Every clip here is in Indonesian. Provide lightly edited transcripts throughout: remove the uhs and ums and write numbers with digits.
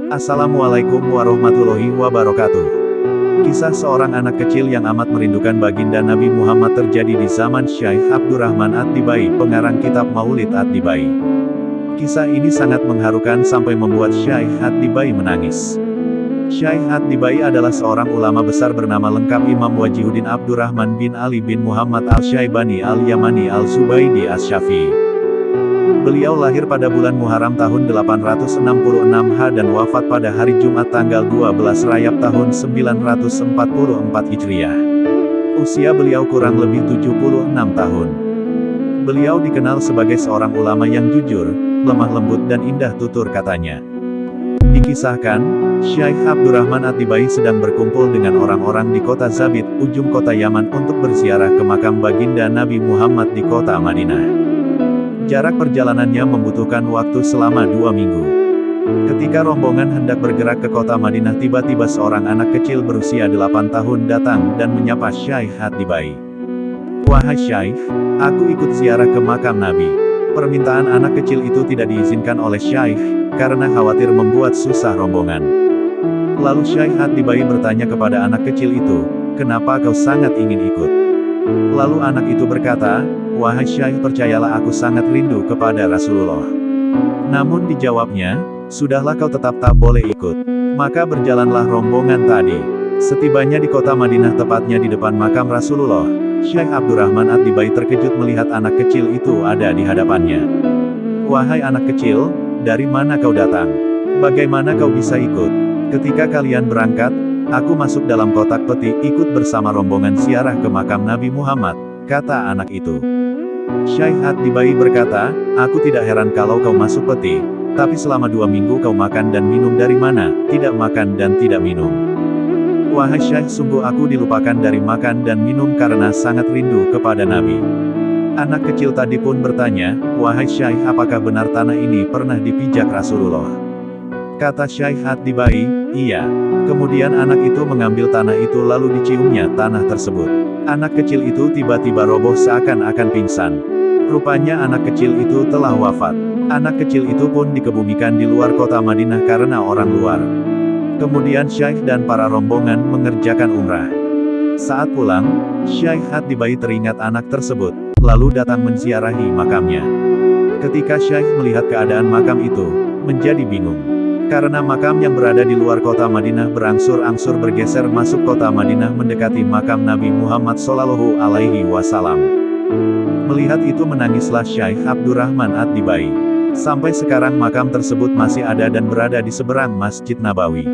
Assalamualaikum warahmatullahi wabarakatuh. Kisah seorang anak kecil yang amat merindukan baginda Nabi Muhammad terjadi di zaman Syekh Abdurrahman At-Tibai, pengarang kitab Maulid At-Tibai. Kisah ini sangat mengharukan sampai membuat Syekh At-Tibai menangis. Syekh At-Tibai adalah seorang ulama besar bernama lengkap Imam Wajihuddin Abdurrahman bin Ali bin Muhammad Al-Syaibani Al-Yamani Al-Zubaidi Asy-Syafi'i. Beliau lahir pada bulan Muharram tahun 866 H dan wafat pada hari Jumat tanggal 12 Rajab tahun 944 Hijriah. Usia beliau kurang lebih 76 tahun. Beliau dikenal sebagai seorang ulama yang jujur, lemah lembut dan indah tutur katanya. Dikisahkan, Syekh Abdurrahman At-Tibai sedang berkumpul dengan orang-orang di kota Zabid, ujung kota Yaman untuk berziarah ke makam baginda Nabi Muhammad di kota Madinah. Jarak perjalanannya membutuhkan waktu selama 2 minggu. Ketika rombongan hendak bergerak ke kota Madinah, tiba-tiba seorang anak kecil berusia 8 tahun datang dan menyapa Syekh At-Tibai. "Wahai Syekh, aku ikut ziarah ke makam Nabi." Permintaan anak kecil itu tidak diizinkan oleh Syekh, karena khawatir membuat susah rombongan. Lalu Syekh At-Tibai bertanya kepada anak kecil itu, "Kenapa kau sangat ingin ikut?" Lalu anak itu berkata, "Wahai Syekh, percayalah aku sangat rindu kepada Rasulullah." Namun dijawabnya, "Sudahlah, kau tetap tak boleh ikut." Maka berjalanlah rombongan tadi. Setibanya di kota Madinah, tepatnya di depan makam Rasulullah, Syekh Abdurrahman At-Tibai terkejut melihat anak kecil itu ada di hadapannya. "Wahai anak kecil, dari mana kau datang? Bagaimana kau bisa ikut? Ketika kalian berangkat, aku masuk dalam kotak peti, ikut bersama rombongan ziarah ke makam Nabi Muhammad," kata anak itu. Syekh At-Tibai berkata, "Aku tidak heran kalau kau masuk peti, tapi selama 2 minggu kau makan dan minum dari mana?" "Tidak makan dan tidak minum." "Wahai Syekh, sungguh aku dilupakan dari makan dan minum karena sangat rindu kepada Nabi." Anak kecil tadi pun bertanya, "Wahai Syekh, apakah benar tanah ini pernah dipijak Rasulullah?" Kata Syekh At-Tibai, "Iya." Kemudian anak itu mengambil tanah itu lalu diciumnya tanah tersebut. Anak kecil itu tiba-tiba roboh seakan-akan pingsan. Rupanya anak kecil itu telah wafat. Anak kecil itu pun dikebumikan di luar kota Madinah karena orang luar. Kemudian Syekh dan para rombongan mengerjakan umrah. Saat pulang, Syekh At-Tibai teringat anak tersebut, lalu datang menziarahi makamnya. Ketika Syekh melihat keadaan makam itu, menjadi bingung. Karena makam yang berada di luar kota Madinah berangsur-angsur bergeser masuk kota Madinah mendekati makam Nabi Muhammad Shallallahu Alaihi Wasallam. Melihat itu menangislah Syekh Abdurrahman At-Tibai. Sampai sekarang makam tersebut masih ada dan berada di seberang Masjid Nabawi.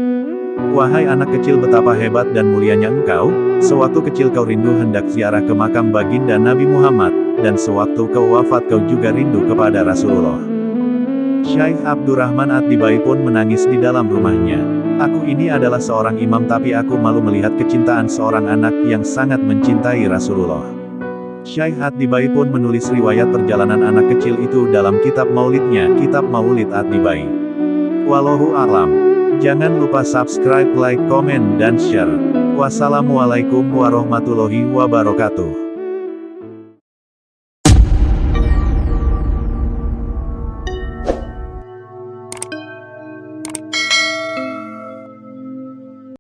"Wahai anak kecil, betapa hebat dan mulianya engkau, sewaktu kecil kau rindu hendak ziarah ke makam baginda Nabi Muhammad, dan sewaktu kau wafat kau juga rindu kepada Rasulullah." Syekh Abdurrahman At-Tibai pun menangis di dalam rumahnya. "Aku ini adalah seorang imam tapi aku malu melihat kecintaan seorang anak yang sangat mencintai Rasulullah." Syekh At-Tibai pun menulis riwayat perjalanan anak kecil itu dalam kitab maulidnya, Kitab Maulid At-Tibai. Wallahu a'lam. Jangan lupa subscribe, like, komen, dan share. Wassalamualaikum warahmatullahi wabarakatuh.